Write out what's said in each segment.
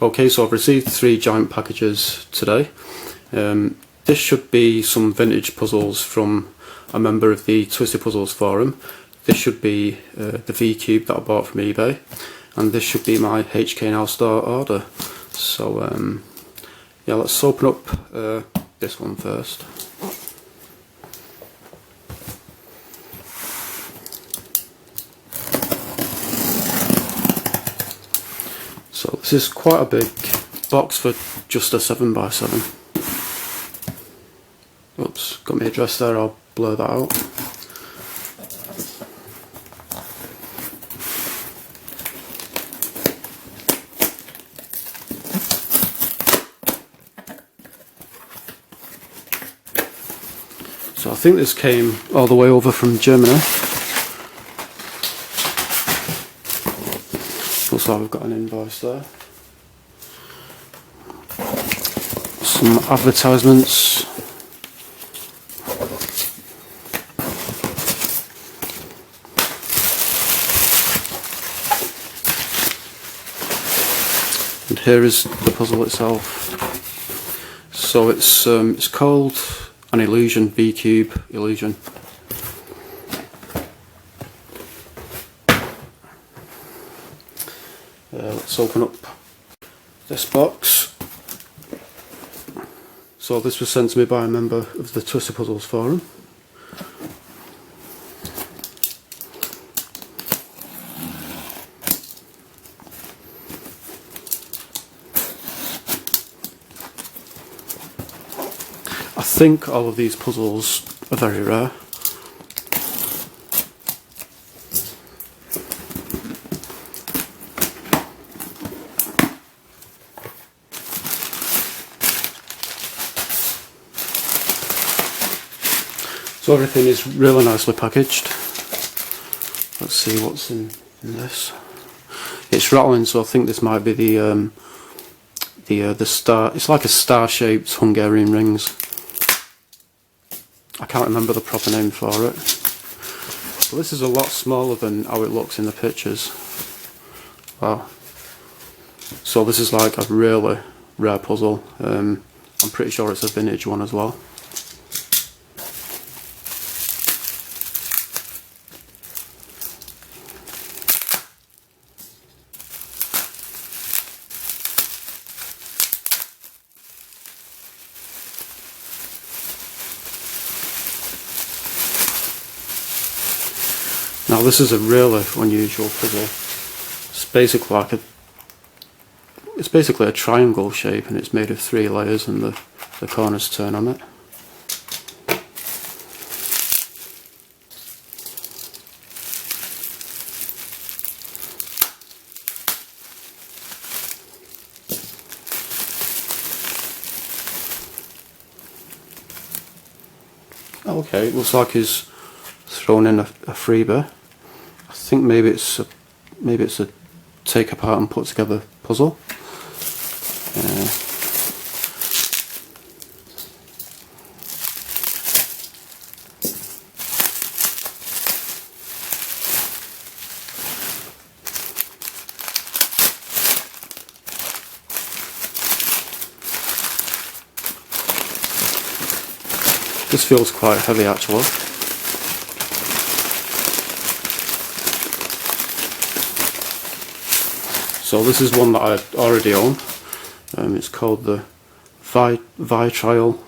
Okay, so I've received 3 giant packages today. This should be some vintage puzzles from a member of the Twisty Puzzles forum. This should be the V-Cube that I bought from eBay, and this should be my HK Nowstar order. So yeah, let's open up this one first. So this is quite a big box for just a 7x7. Oops, got my address there, I'll blur that out. So I think this came all the way over from Germany. Looks like we've got an invoice there. Some advertisements. And here is the puzzle itself. So it's called an illusion, V-Cube illusion. Let's open up this box. So this was sent to me by a member of the Twisty Puzzles forum. I think all of these puzzles are very rare. So everything is really nicely packaged. Let's see what's in this. It's rattling, so I think this might be the star. It's like a star-shaped Hungarian rings. I can't remember the proper name for it. But this is a lot smaller than how it looks in the pictures. Wow. So this is like a really rare puzzle. I'm pretty sure it's a vintage one as well. Now this is a really unusual puzzle. It's basically a triangle shape, and it's made of 3 layers, and the corners turn on it. Okay, it looks like he's thrown in a freebie. I think maybe it's a take apart and put together puzzle. This feels quite heavy actually. So this is one that I already own. It's called the Vitriol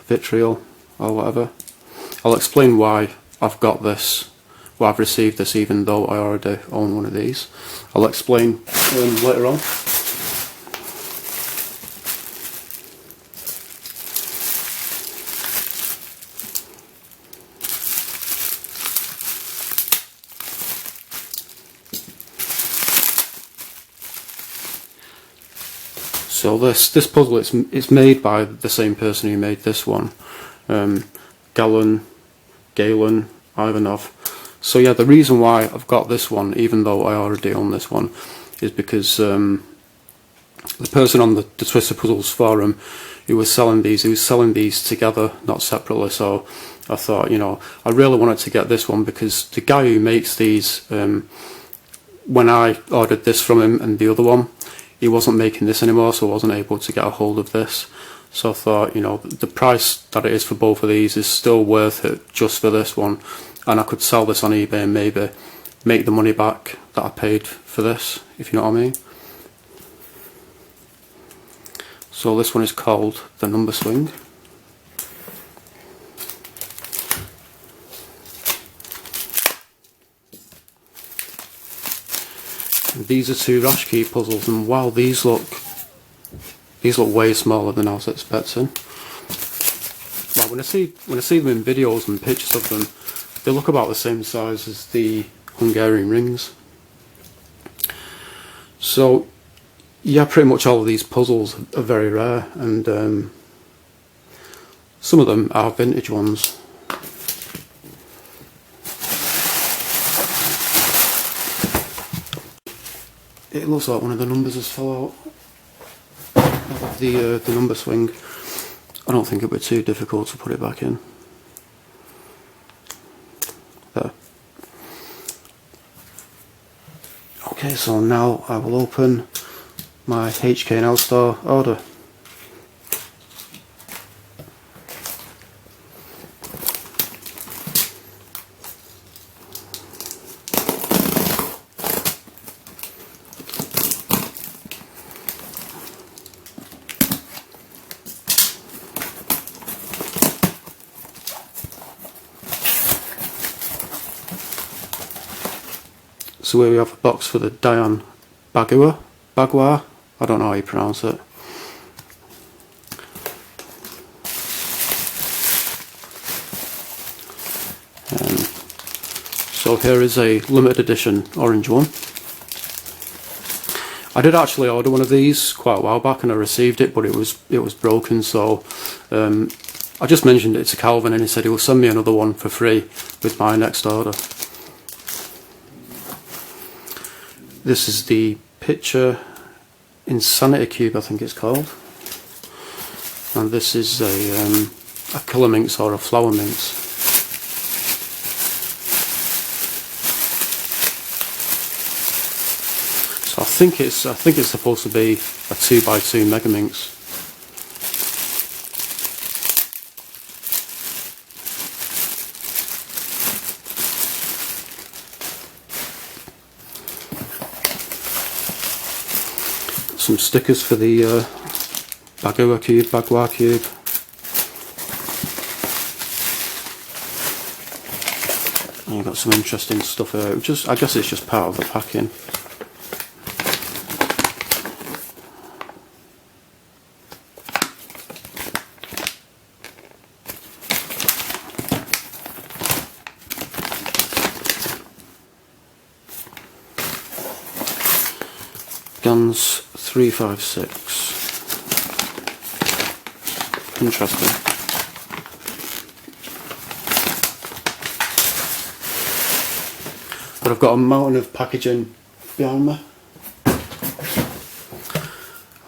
or whatever. I'll explain why I've got this, why I've received this, even though I already own one of these. I'll explain later on. So this puzzle, it's made by the same person who made this one, Galen Ivanov. So yeah, the reason why I've got this one, even though I already own this one, is because the person on the Twisty Puzzles forum who was selling these together, not separately. So I thought, you know, I really wanted to get this one because the guy who makes these, when I ordered this from him and the other one, he wasn't making this anymore, so I wasn't able to get a hold of this. So I thought, you know, the price that it is for both of these is still worth it just for this one, and I could sell this on eBay and maybe make the money back that I paid for this, if you know what I mean. So this one is called the Number Swing. And these are 2 Rashkey puzzles, and wow, these look way smaller than I was expecting. Like when I see them in videos and pictures of them, they look about the same size as the Hungarian rings. So yeah, pretty much all of these puzzles are very rare, and some of them are vintage ones. It looks like one of the numbers has fell out of the number swing. I don't think it would be too difficult to put it back in. There. Okay, so now I will open my HK Nowstar order. So here we have a box for the Dayan Bagua, I don't know how you pronounce it. So here is a limited edition orange one. I did actually order one of these quite a while back and I received it, but it was broken, so I just mentioned it to Calvin and he said he will send me another one for free with my next order. This is the Picture Insanity Cube, I think it's called, and this is a colour minx or a flower minx. So I think it's supposed to be a 2x2 Mega Minx. Some stickers for the Bagua cube. And you've got some interesting stuff here. I guess it's just part of the packing. Guns 356. Interesting. But I've got a mountain of packaging behind me.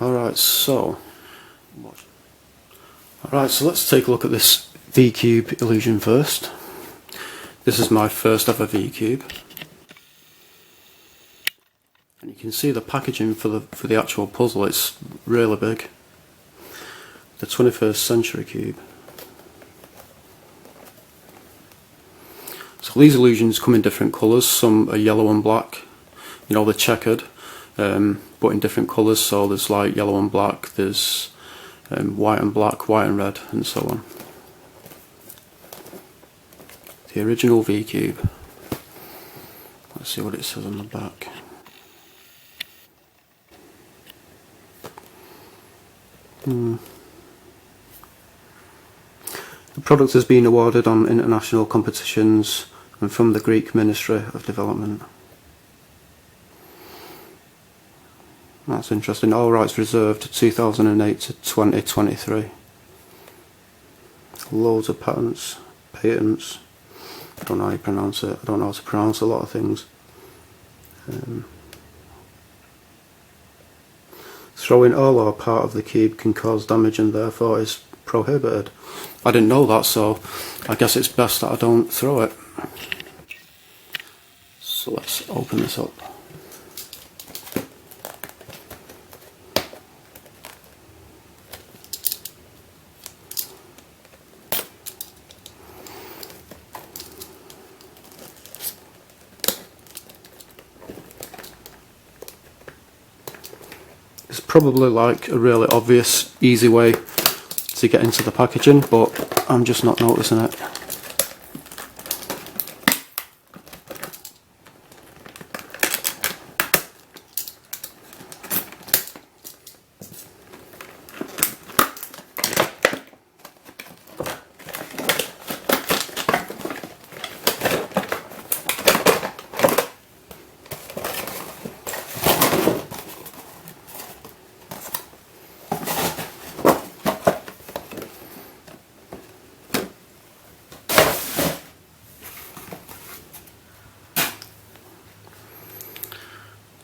Alright, so let's take a look at this V-Cube illusion first. This is my first ever V-Cube. And you can see the packaging for the actual puzzle, it's really big. The 21st Century Cube. So these illusions come in different colours, some are yellow and black, you know, they're checkered, but in different colours, so there's like yellow and black, there's white and black, white and red, and so on. The original V-Cube. Let's see what it says on the back. The product has been awarded on international competitions and from the Greek Ministry of Development. That's interesting. All rights reserved 2008 to 2023. Loads of patents. I don't know how you pronounce it. I don't know how to pronounce a lot of things. Throwing all or part of the cube can cause damage and therefore is prohibited. I didn't know that, so I guess it's best that I don't throw it. So let's open this up. It's probably like a really obvious, easy way to get into the packaging, but I'm just not noticing it.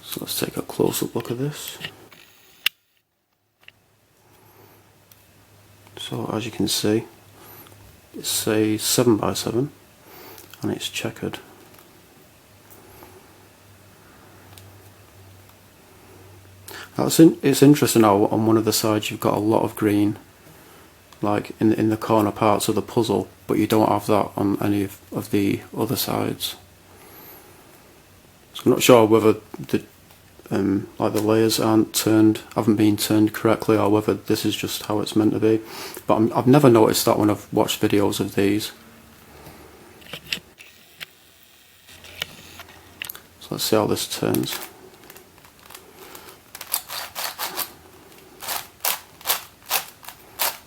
So let's take a close-up look at this. So as you can see, it's a 7x7 and it's checkered. It's interesting how on one of the sides you've got a lot of green, like in the corner parts of the puzzle, but you don't have that on any of the other sides. So I'm not sure whether the like the layers haven't been turned correctly, or whether this is just how it's meant to be. But I've never noticed that when I've watched videos of these. So let's see how this turns.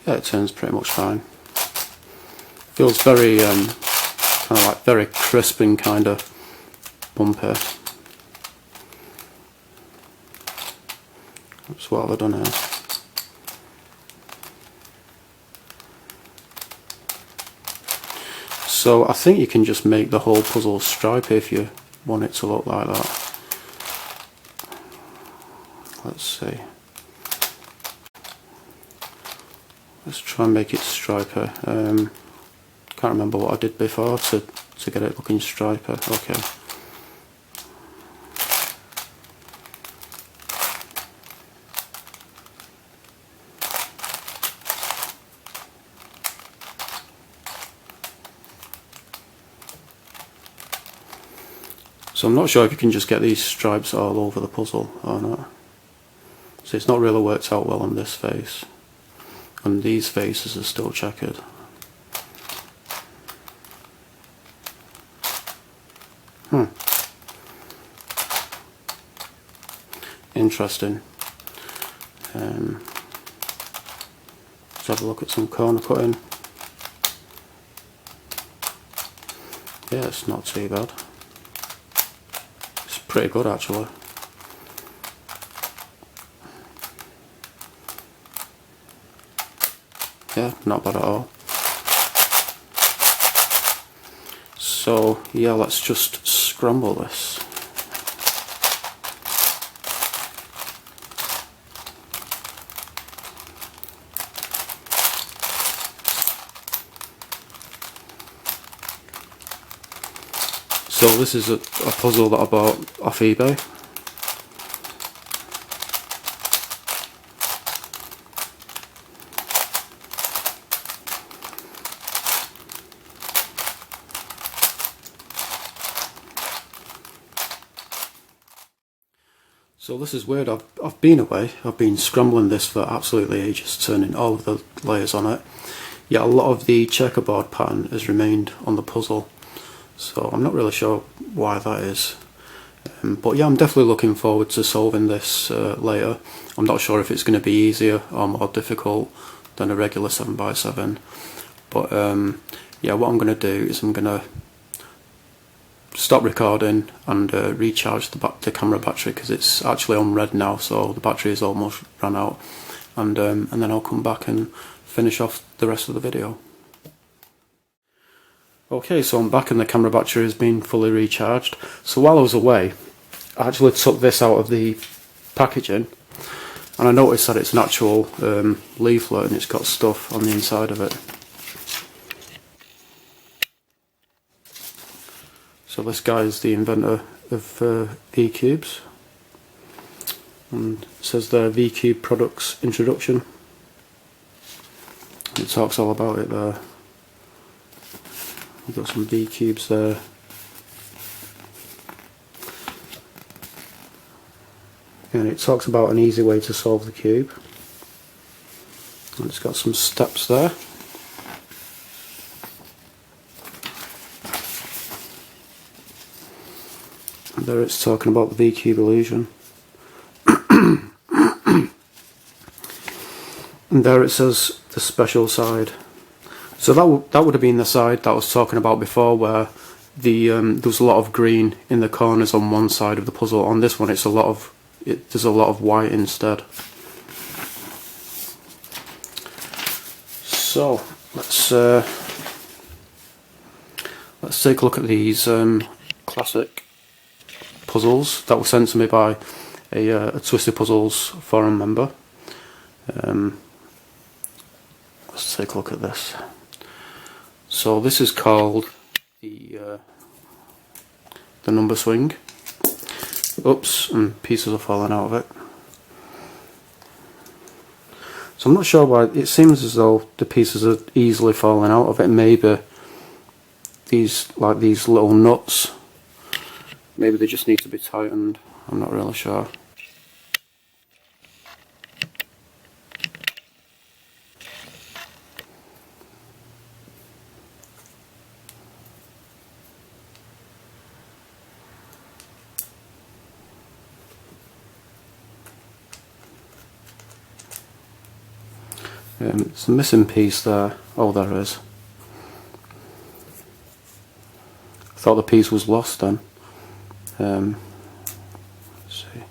Yeah, it turns pretty much fine. Feels very kind of like very crisp and kind of bumpy. That's what I've done here. So I think you can just make the whole puzzle stripy if you want it to look like that. Let's see. Let's try and make it stripy. Can't remember what I did before to get it looking stripy. Okay. So I'm not sure if you can just get these stripes all over the puzzle or not. So it's not really worked out well on this face. And these faces are still checkered. Interesting. Let's have a look at some corner cutting. Yeah, it's not too bad. It's pretty good actually. Yeah, not bad at all. So yeah, let's just scramble this. So this is a puzzle that I bought off eBay. So this is weird, I've been away, I've been scrambling this for absolutely ages, turning all of the layers on it, yet a lot of the checkerboard pattern has remained on the puzzle. So I'm not really sure why that is. But yeah, I'm definitely looking forward to solving this later. I'm not sure if it's going to be easier or more difficult than a regular 7x7. But yeah, what I'm going to do is I'm going to stop recording and recharge the camera battery, because it's actually on red now, so the battery is almost run out. And then I'll come back and finish off the rest of the video. Okay, so I'm back and the camera battery has been fully recharged. So while I was away, I actually took this out of the packaging and I noticed that it's an actual leaflet and it's got stuff on the inside of it. So this guy is the inventor of V-Cubes, and it says there V-Cube Products Introduction. It talks all about it there. We've got some V-Cubes there. and it talks about an easy way to solve the cube. And it's got some steps there. And there it's talking about the V-cube illusion. And there it says the special side. So that would have been the side that I was talking about before, where there was a lot of green in the corners on one side of the puzzle. On this one, there's a lot of white instead. So let's take a look at these classic puzzles that were sent to me by a Twisty Puzzles forum member. Let's take a look at this. So this is called the number swing. Oops, and pieces are falling out of it. So I'm not sure why. It seems as though the pieces are easily falling out of it. Maybe these little nuts, maybe they just need to be tightened. I'm not really sure. It's a missing piece there. Oh, there is. I thought the piece was lost then. Let's see.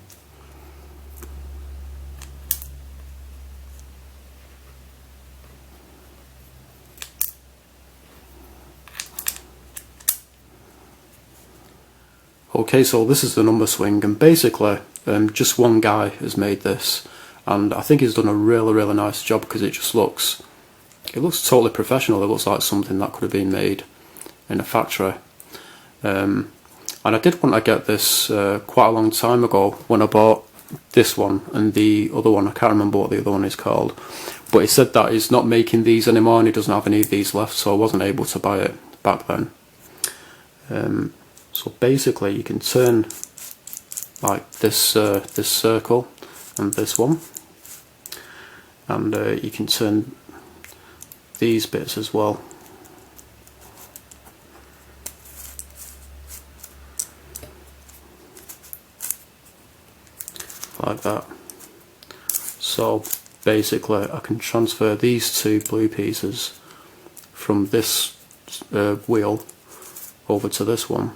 Okay, so this is the number swing, and basically just one guy has made this. And I think he's done a really nice job, because it looks totally professional. It looks like something that could have been made in a factory. And I did want to get this quite a long time ago when I bought this one and the other one. I can't remember what the other one is called. But he said that he's not making these anymore and he doesn't have any of these left, so I wasn't able to buy it back then. So basically you can turn like this circle and this one. And you can turn these bits as well. Like that. So basically I can transfer these two blue pieces from this wheel over to this one.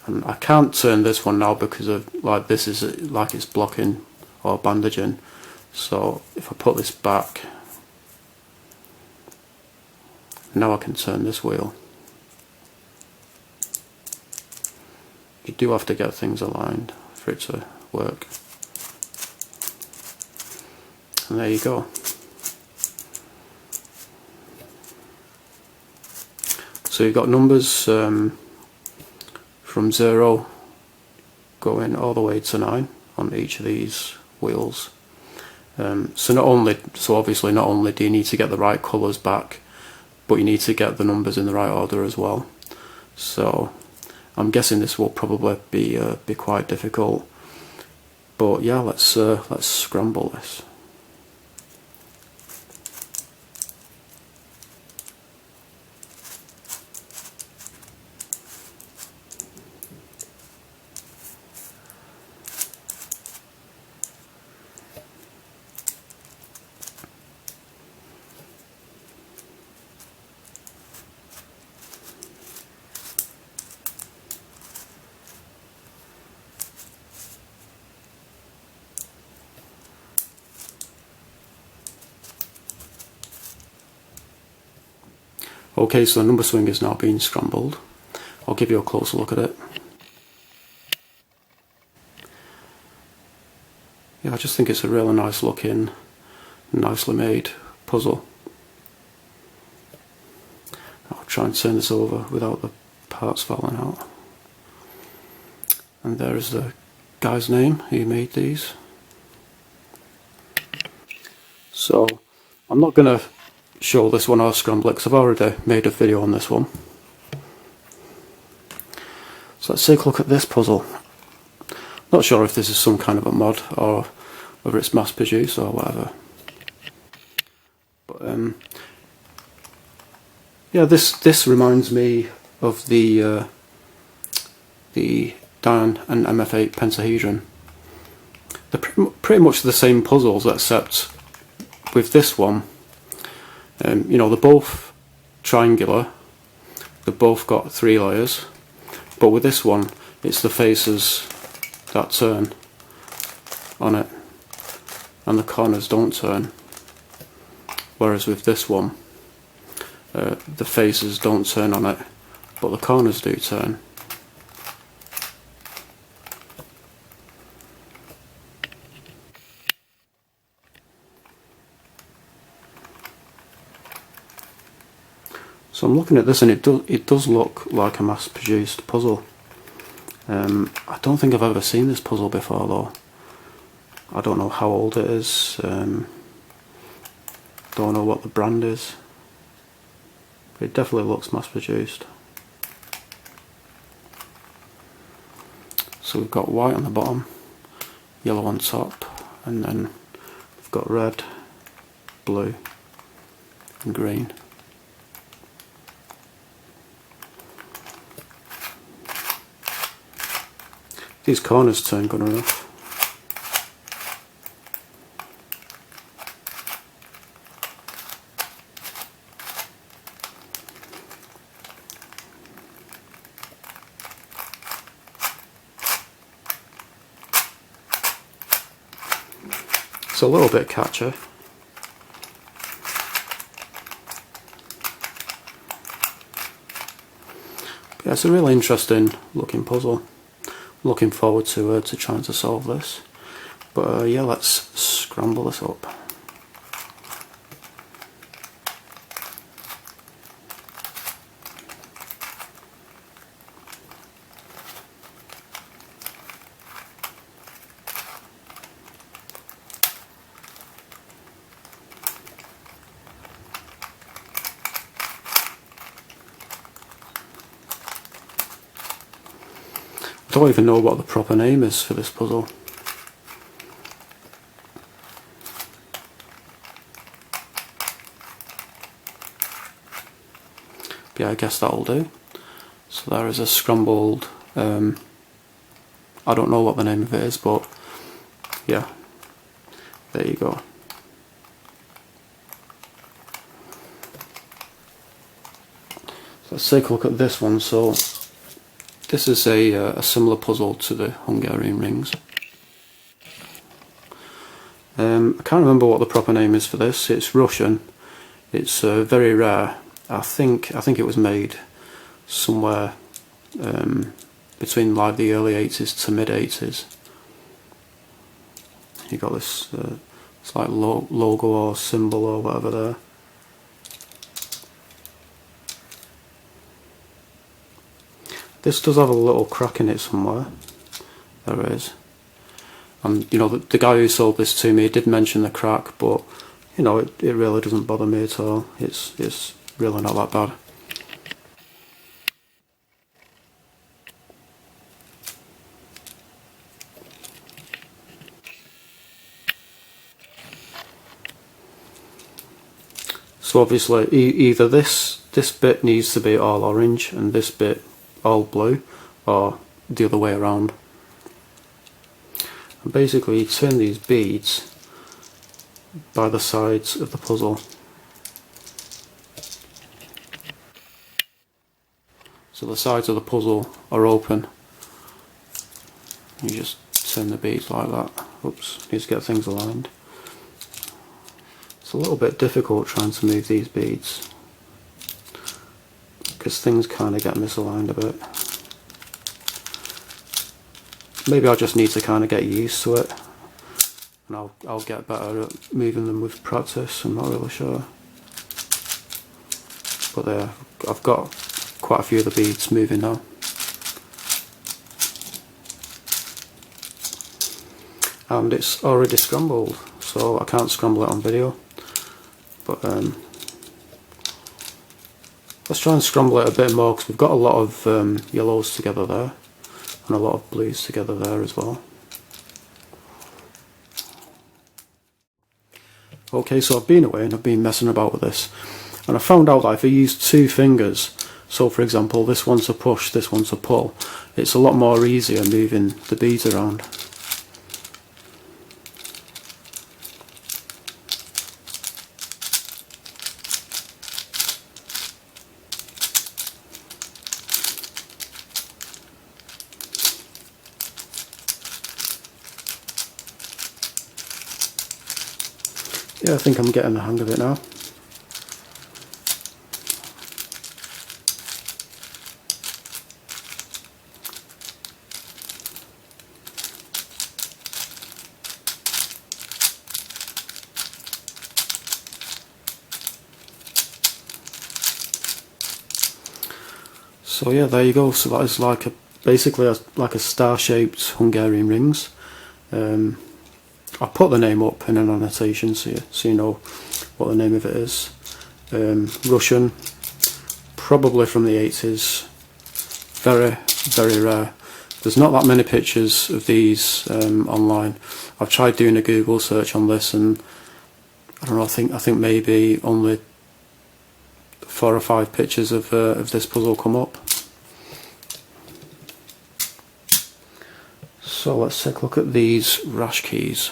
And I can't turn this one now because of this is like it's blocking or bandaging. So if I put this back, now I can turn this wheel. You do have to get things aligned for it to work. And there you go. So you've got numbers from 0 going all the way to 9 on each of these wheels. So obviously not only do you need to get the right colours back, but you need to get the numbers in the right order as well. So I'm guessing this will probably be quite difficult. But yeah, let's scramble this. Okay, so the number swing is now being scrambled. I'll give you a closer look at it. Yeah, I just think it's a really nice looking, nicely made puzzle. I'll try and turn this over without the parts falling out. And there is the guy's name who made these. So I'm not going to show this one or scramble it because I've already made a video on this one. So let's take a look at this puzzle. Not sure if this is some kind of a mod or whether it's mass produced or whatever. But yeah, this reminds me of the Dayan and MF8 Pentahedron. They're pretty much the same puzzles, except with this one, you know, they're both triangular, they've both got 3 layers, but with this one it's the faces that turn on it and the corners don't turn, whereas with this one the faces don't turn on it but the corners do turn. So I'm looking at this and it does look like a mass produced puzzle. I don't think I've ever seen this puzzle before though. I don't know how old it is, don't know what the brand is, but it definitely looks mass produced. So we've got white on the bottom, yellow on top, and then we've got red, blue and green. These corners turn good enough. It's a little bit catchy. But yeah, it's a really interesting looking puzzle. Looking forward to trying to solve this, but yeah, let's scramble this up. I don't even know what the proper name is for this puzzle. But yeah, I guess that'll do. So there is a scrambled, I don't know what the name of it is, but yeah, there you go. So let's take a look at this one. So this is a similar puzzle to the Hungarian rings. I can't remember what the proper name is for this. It's Russian. It's very rare. I think it was made somewhere between like the early 80s to mid 80s. You got this it's like logo or symbol or whatever there. This does have a little crack in it somewhere. There is. And you know, the guy who sold this to me did mention the crack, but you know, it really doesn't bother me at all. It's really not that bad. So obviously either this bit needs to be all orange and this bit all blue, or the other way around. And basically you turn these beads by the sides of the puzzle. So the sides of the puzzle are open. You just turn the beads like that. Oops, need to get things aligned. It's a little bit difficult trying to move these beads because things kind of get misaligned a bit. Maybe I just need to kind of get used to it, and I'll get better at moving them with practice. I'm not really sure, but I've got quite a few of the beads moving now. And it's already scrambled, so I can't scramble it on video, but let's try and scramble it a bit more, because we've got a lot of yellows together there and a lot of blues together there as well. Okay, so I've been away and I've been messing about with this, and I found out that if I use 2 fingers, so for example this one's a push, this one's a pull, it's a lot more easier moving the beads around. Yeah, I think I'm getting the hang of it now. So yeah, there you go. So that is like basically like a star-shaped Hungarian rings. I'll put the name up in an annotation so you know what the name of it is. Russian, probably from the 80s. Very, very rare. There's not that many pictures of these online. I've tried doing a Google search on this, and I don't know. I think maybe only 4 or 5 pictures of this puzzle come up. So let's take a look at these Rashkeys.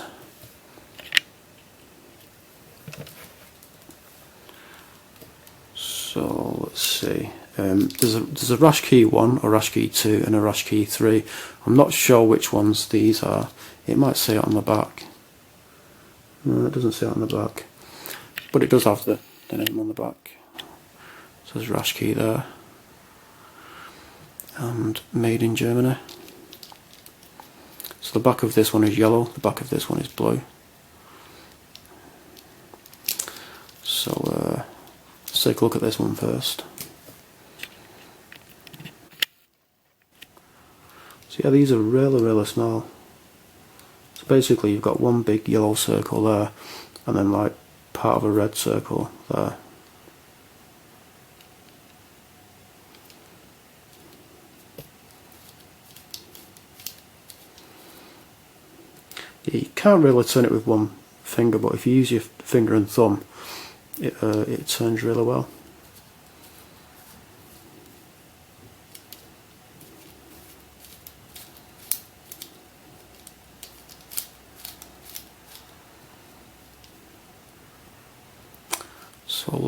So let's see. There's a Rashkey 1, a Rashkey 2 and a Rashkey 3. I'm not sure which ones these are. It might say it on the back. No, it doesn't say it on the back. But it does have the name on the back. So there's Rashkey there. And made in Germany. So the back of this one is yellow, the back of this one is blue. So let's take a look at this one first. So yeah, these are really, really small. So basically you've got one big yellow circle there, and then like part of a red circle there. You can't really turn it with one finger, but if you use your finger and thumb, it turns really well.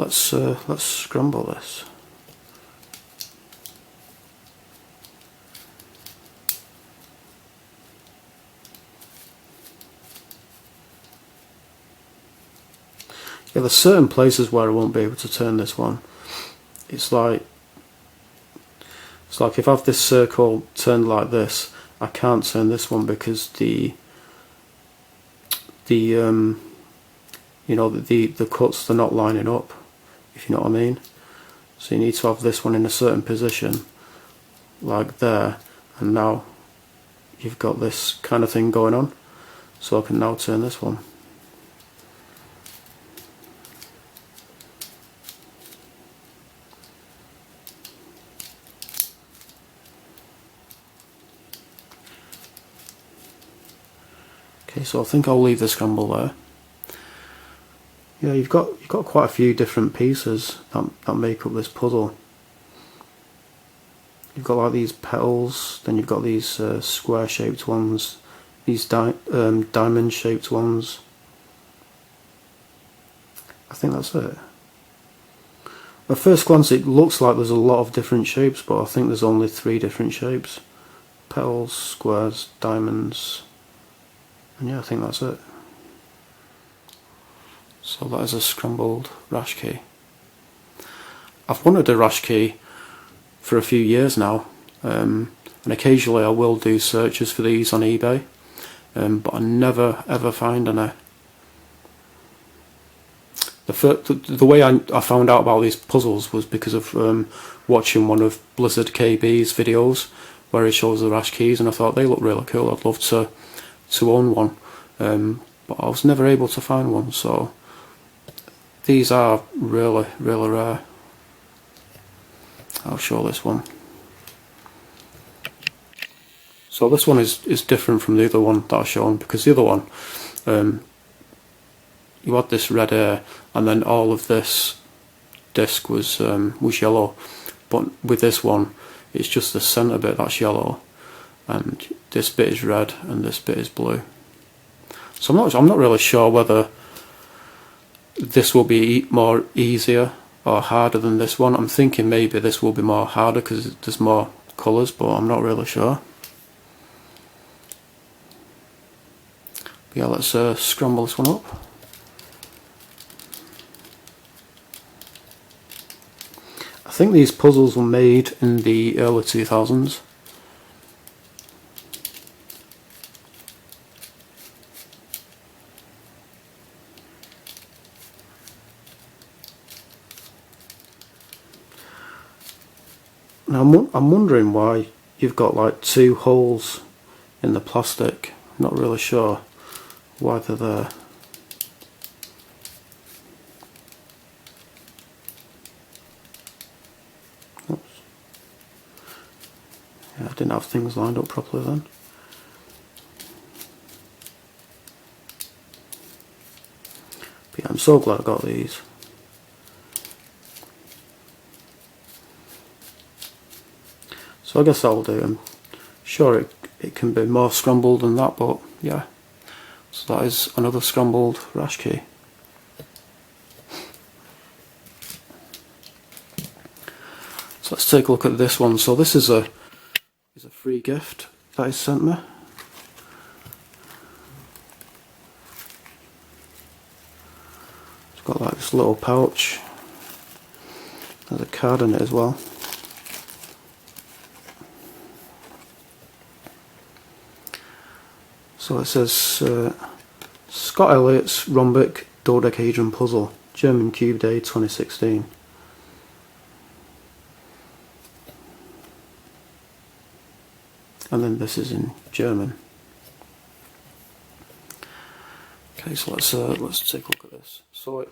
So let's scramble this. Yeah, there's certain places where I won't be able to turn this one. It's like if I have this circle turned like this, I can't turn this one because the cuts, they're not lining up, if you know what I mean. So you need to have this one in a certain position, like there, and now you've got this kind of thing going on. So I can now turn this one. Okay, so I think I'll leave the scramble there. Yeah, you've got quite a few different pieces that make up this puzzle. You've got like these petals, then you've got these square shaped ones, these diamond shaped ones. I think that's it. At first glance it looks like there's a lot of different shapes, but I think there's only 3 different shapes. Petals, squares, diamonds, and yeah, I think that's it. So that is a scrambled Rashkey. I've wanted a Rashkey for a few years now, and occasionally I will do searches for these on eBay, but I never ever find any. The way I found out about these puzzles was because of watching one of Blizzard KB's videos where he shows the Rashkeys, and I thought they look really cool. I'd love to own one, but I was never able to find one. So these are really, really rare. I'll show this one. So this one is different from the other one that I've shown, because the other one, you had this red air, and then all of this disc was yellow. But with this one, it's just the centre bit that's yellow, and this bit is red, and this bit is blue. So I'm not really sure whether this will be more easier or harder than this one. I'm thinking maybe this will be more harder because there's more colours, but I'm not really sure. But yeah, let's scramble this one up. I think these puzzles were made in the early 2000s. Now I'm wondering why you've got like two holes in the plastic. I'm not really sure why they're there. Oops. Yeah, I didn't have things lined up properly then. But yeah, I'm so glad I got these. So I guess that'll do. I'm sure it can be more scrambled than that, but yeah. So that is another scrambled Rashkey. So let's take a look at this one. So this is a free gift that is sent me. It's got like this little pouch. There's a card in it as well. So it says Scott Elliott's Rhombic Dodecahedron Puzzle, German Cube Day 2016. And then this is in German. Okay, so let's take a look at this. So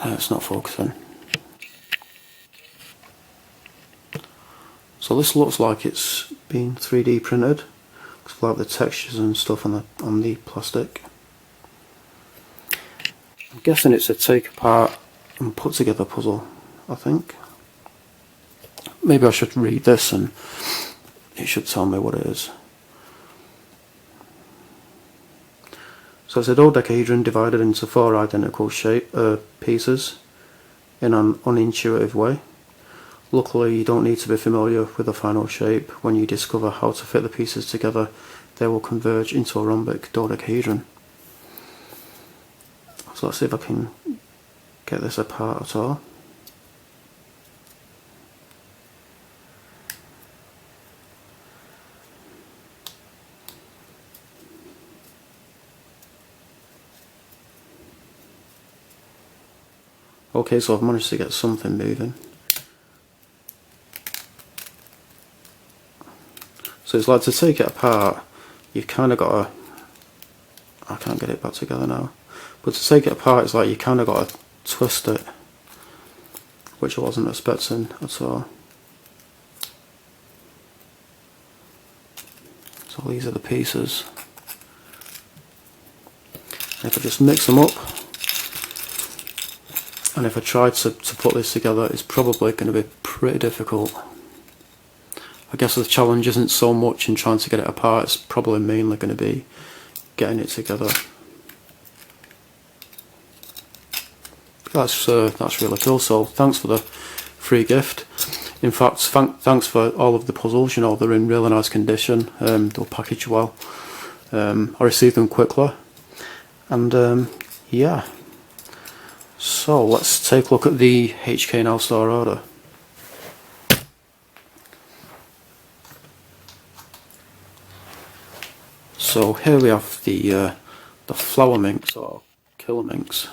it's not focusing. So this looks like it's been 3D printed. Looks like the textures and stuff on the plastic. I'm guessing it's a take apart and put together puzzle, I think. Maybe I should read this and it should tell me what it is. So it's a dodecahedron divided into 4 identical pieces in an unintuitive way. Luckily, you don't need to be familiar with the final shape. When you discover how to fit the pieces together, they will converge into a rhombic dodecahedron. So let's see if I can get this apart at all. Okay, so I've managed to get something moving. So it's like, to take it apart, you've kind of got to, I can't get it back together now, but to take it apart it's like you kind of got to twist it, which I wasn't expecting at all. So these are the pieces. And if I just mix them up, and if I try to put this together, it's probably going to be pretty difficult. I guess the challenge isn't so much in trying to get it apart, it's probably mainly going to be getting it together. That's really cool, so thanks for the free gift. In fact, thanks for all of the puzzles, you know, they're in really nice condition, they'll package well. I received them quickly, and yeah. So let's take a look at the HK Nowstar order. So here we have the flower minx, or killer minx.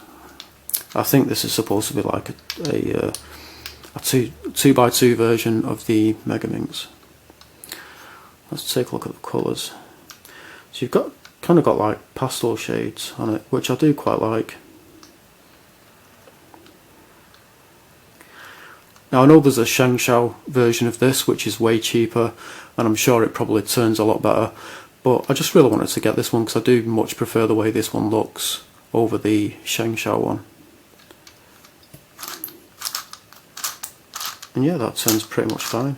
I think this is supposed to be like a 2x2 version of the Mega Minx. Let's take a look at the colours. So you've kind of got like pastel shades on it, which I do quite like. Now I know there's a Shengshao version of this which is way cheaper, and I'm sure it probably turns a lot better, but I just really wanted to get this one because I do much prefer the way this one looks over the Shengshao one. And yeah, that turns pretty much fine.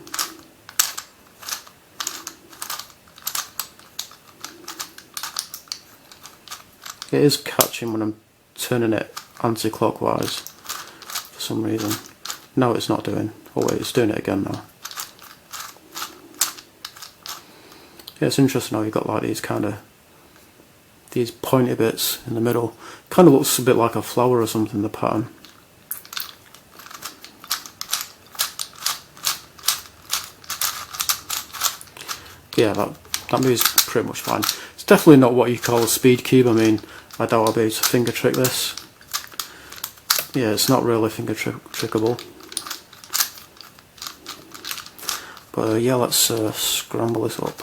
It is catching when I'm turning it anti-clockwise for some reason. No, it's not doing. Oh wait, it's doing it again now. Yeah, it's interesting how you've got like these pointy bits in the middle. Kind of looks a bit like a flower or something, the pattern. Yeah, that moves pretty much fine. It's definitely not what you call a speed cube. I mean, I doubt I'll be able to finger trick this. Yeah, it's not really finger trickable. But yeah, let's scramble this up.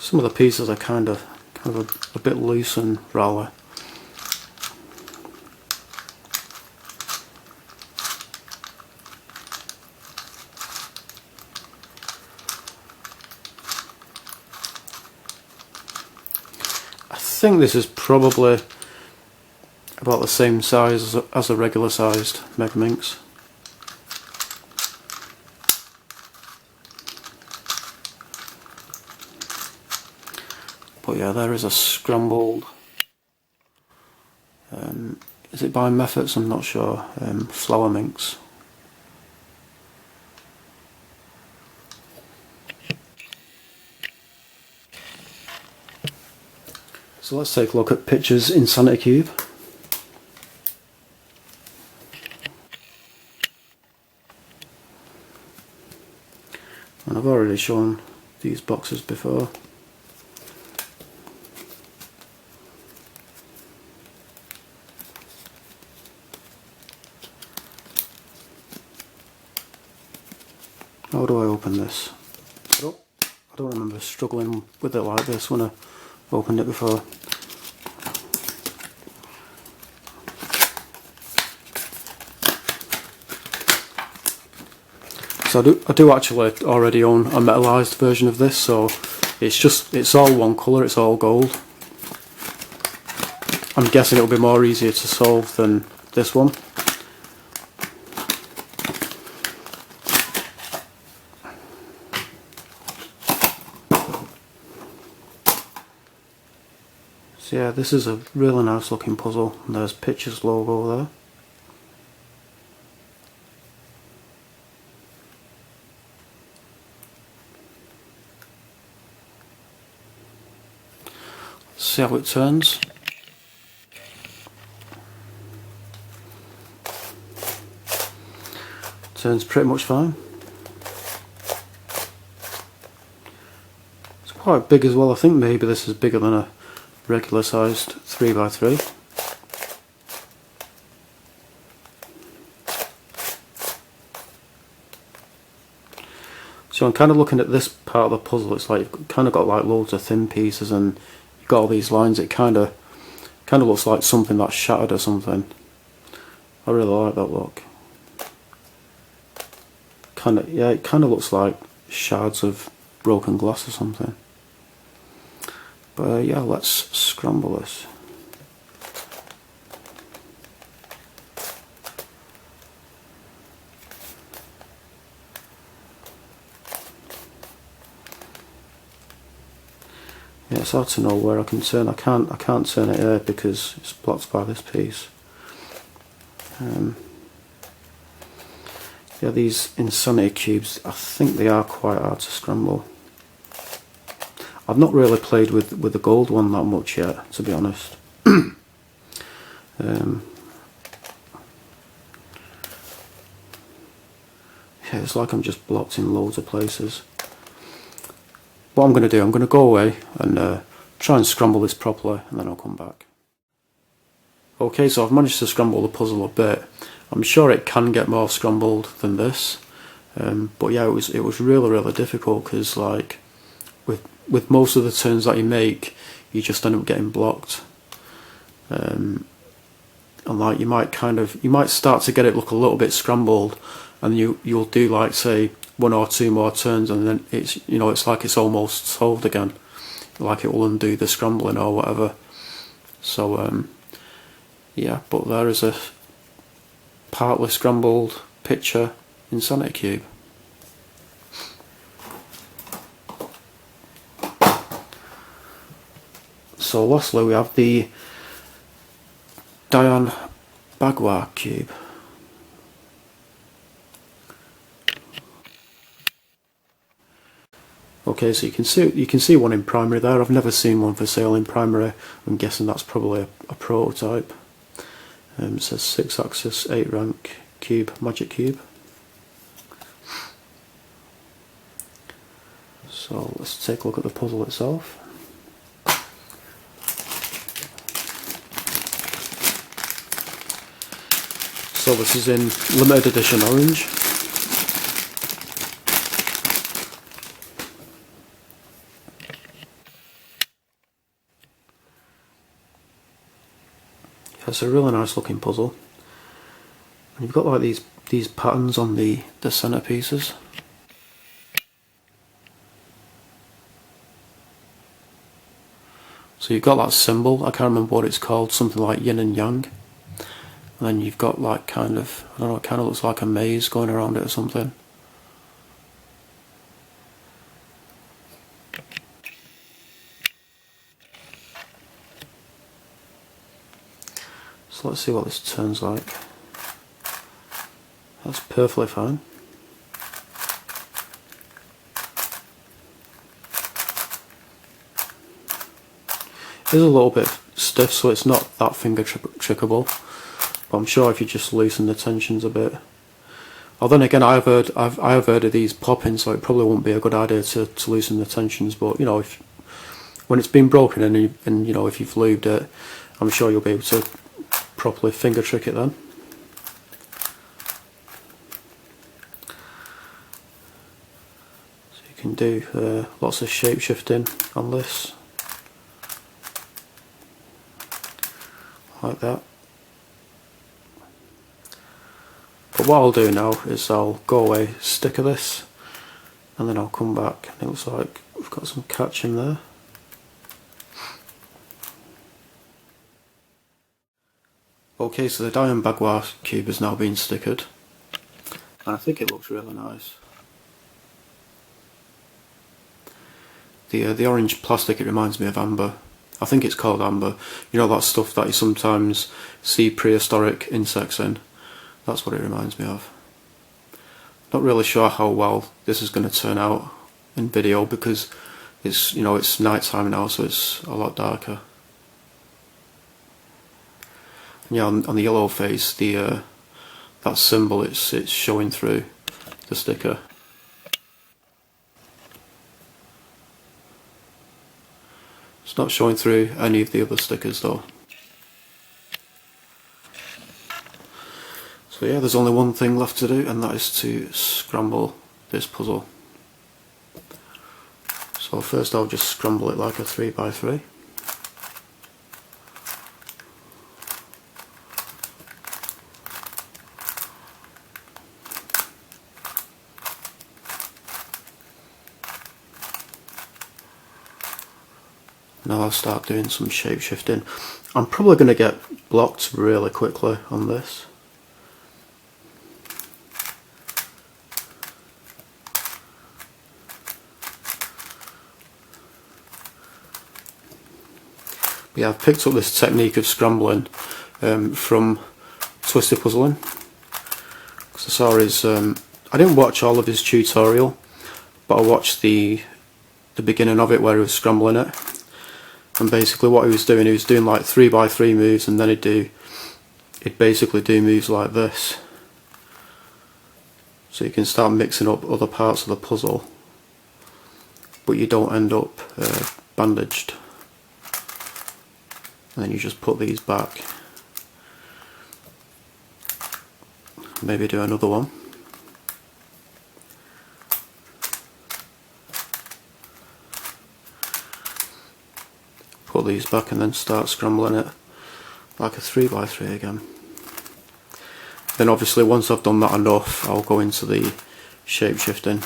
Some of the pieces are kind of a bit loose and raw. I think this is probably about the same size as a regular sized Mega Minx. But yeah, there is a scrambled, is it by Methods? I'm not sure, flower Minx. So let's take a look at Picture's Insanity Cube. And I've already shown these boxes before. How do I open this? I don't remember struggling with it like this when I opened it before. So I do actually already own a metalized version of this, so it's all one colour, it's all gold. I'm guessing it'll be more easier to solve than this one. So yeah, this is a really nice looking puzzle, and there's Picture's logo there. Let's see how it turns. Turns pretty much fine. It's quite big as well. I think maybe this is bigger than a regular sized 3x3. So I'm kind of looking at this part of the puzzle. It's like you've kind of got like loads of thin pieces, and you've got all these lines. It kind of looks like something that's shattered or something. I really like that look. Yeah, it kind of looks like shards of broken glass or something. But yeah, let's scramble this. Yeah, it's hard to know where I can turn. I can't turn it here because it's blocked by this piece. Yeah, these Insanity cubes, I think they are quite hard to scramble. I've not really played with the gold one that much yet, to be honest. Yeah, it's like I'm just blocked in loads of places. What I'm going to do, I'm going to go away and try and scramble this properly, and then I'll come back. Okay, so I've managed to scramble the puzzle a bit. I'm sure it can get more scrambled than this, but yeah, it was really difficult, because like with most of the turns that you make, you just end up getting blocked, and like you might start to get it look a little bit scrambled, and you'll do like say one or two more turns, and then it's, you know, it's like it's almost solved again, like it will undo the scrambling or whatever. So yeah, but there is a partly scrambled picture Insanity Cube. So lastly we have the Dayan Bagua cube. Okay, so you can see one in primary there. I've never seen one for sale in primary. I'm guessing that's probably a prototype. It says 6-axis 8 rank cube, magic cube. So let's take a look at the puzzle itself. So this is in limited edition orange. It's a really nice looking puzzle. And you've got like these patterns on the centre pieces. So you've got that symbol, I can't remember what it's called, something like yin and yang. And then you've got like kind of, I don't know, it kind of looks like a maze going around it or something. So let's see what this turns like. That's perfectly fine. It is a little bit stiff, so it's not that finger trickable. But I'm sure if you just loosen the tensions a bit. Although again, I have heard of these popping, so it probably won't be a good idea to loosen the tensions. But you know, when it's been broken and you know, if you've lubed it, I'm sure you'll be able to properly finger trick it then. So you can do lots of shape shifting on this, like that. But what I'll do now is I'll go away, sticker this, and then I'll come back, and it looks like we've got some catch in there. Okay, so the Dayan Bagua cube has now been stickered, and I think it looks really nice. The orange plastic, it reminds me of amber. I think it's called amber. You know, that stuff that you sometimes see prehistoric insects in. That's what it reminds me of. Not really sure how well this is going to turn out in video because it's, you know, it's night time now, so it's a lot darker. Yeah, on the yellow face, that symbol, it's showing through the sticker. It's not showing through any of the other stickers though. So yeah, there's only one thing left to do, and that is to scramble this puzzle. So first I'll just scramble it like a 3x3. Now I'll start doing some shape shifting. I'm probably going to get blocked really quickly on this. But yeah, I've picked up this technique of scrambling from Twisty Puzzling. Because I saw his, I didn't watch all of his tutorial, but I watched the beginning of it where he was scrambling it. And basically what he was doing like 3x3 moves, and then he'd basically do moves like this. So you can start mixing up other parts of the puzzle, but you don't end up bandaged. And then you just put these back. Maybe do another one. Put these back and then start scrambling it like a 3x3 again. Then obviously once I've done that enough, I'll go into the shape shifting.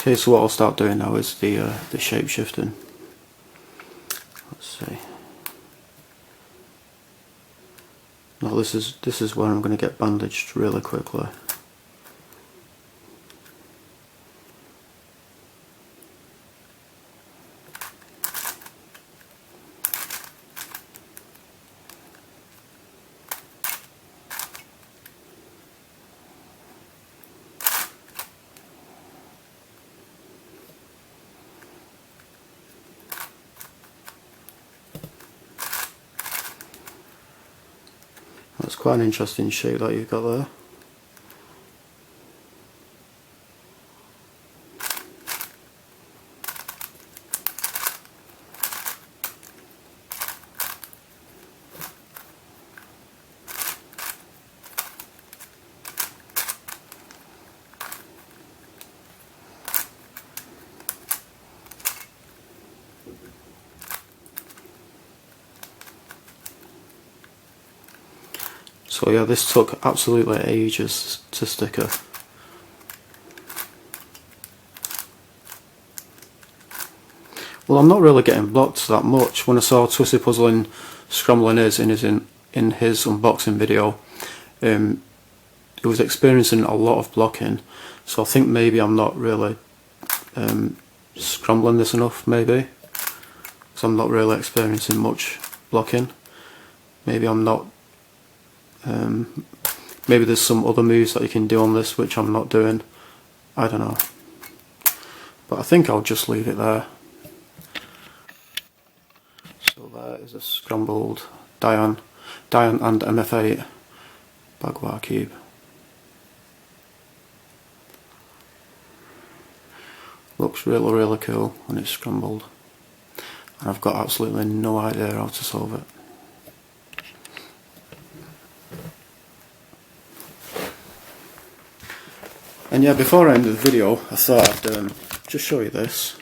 Okay, so what I'll start doing now is the shape shifting. Let's see. Now this is where I'm going to get bandaged really quickly. That's quite an interesting shape that you've got there. So yeah, this took absolutely ages to sticker. Well, I'm not really getting blocked that much. When I saw Twisty Puzzling scrambling in his unboxing video, it was experiencing a lot of blocking. So I think maybe I'm not really scrambling this enough, maybe. Because I'm not really experiencing much blocking. Maybe I'm not. Maybe there's some other moves that you can do on this which I'm not doing. I don't know. But I think I'll just leave it there. So there is a scrambled Dayan and MF8 Bagua cube. Looks really cool when it's scrambled. And I've got absolutely no idea how to solve it. And yeah, before I end the video, I thought I'd just show you this.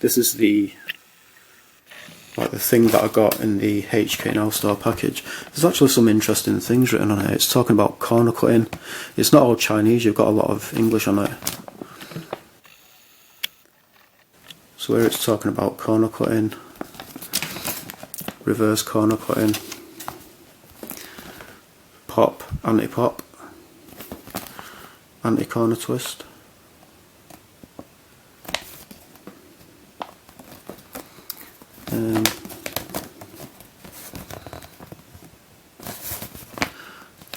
This is the thing that I got in the HK Nowstar package. There's actually some interesting things written on it. It's talking about corner cutting. It's not all Chinese, you've got a lot of English on it. So here it's talking about corner cutting, reverse corner cutting, pop, anti-pop, anti-corner twist.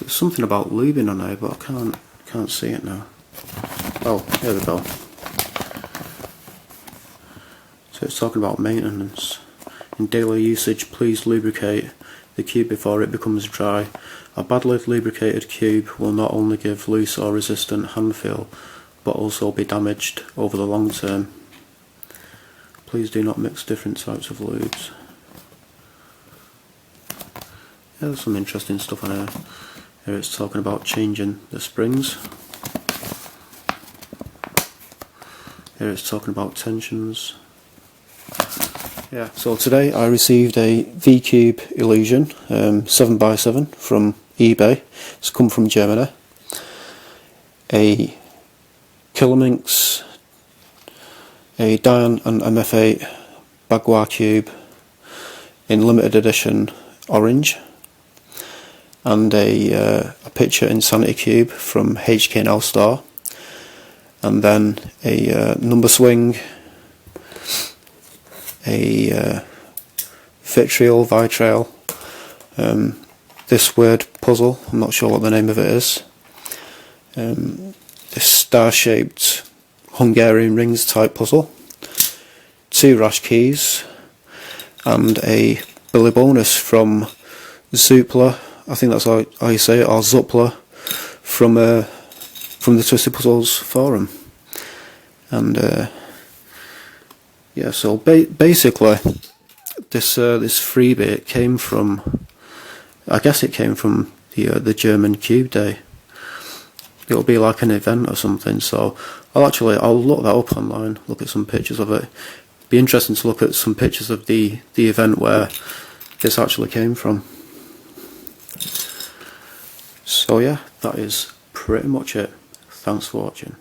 There's something about lubing on there, but I can't see it now. Oh, here we go. So it's talking about maintenance. In daily usage, please lubricate the cube before it becomes dry. A badly lubricated cube will not only give loose or resistant hand feel, but also be damaged over the long term. Please do not mix different types of lubes. Yeah, there's some interesting stuff on here. Here it's talking about changing the springs. Here it's talking about tensions. Yeah, so today I received a V-Cube Illusion 7x7 from eBay. It's come from Germany. A Minx, a Dayan and MF8 Bagua cube in limited edition orange, and a picture Insanity cube from HK Nowstar, and then a number swing, a vitriol, this word puzzle, I'm not sure what the name of it is, this star-shaped Hungarian rings type puzzle, 2 Rashkeys, and a Billy bonus from Zoopla, I think that's how you say it, or Zoopla, from from the Twisty Puzzles forum. And yeah, so basically this freebie came from, I guess it came from the German Cube Day. It'll be like an event or something, so I'll look that up online, look at some pictures of it. Be interesting to look at some pictures of the event where this actually came from. So yeah, that is pretty much it. Thanks for watching.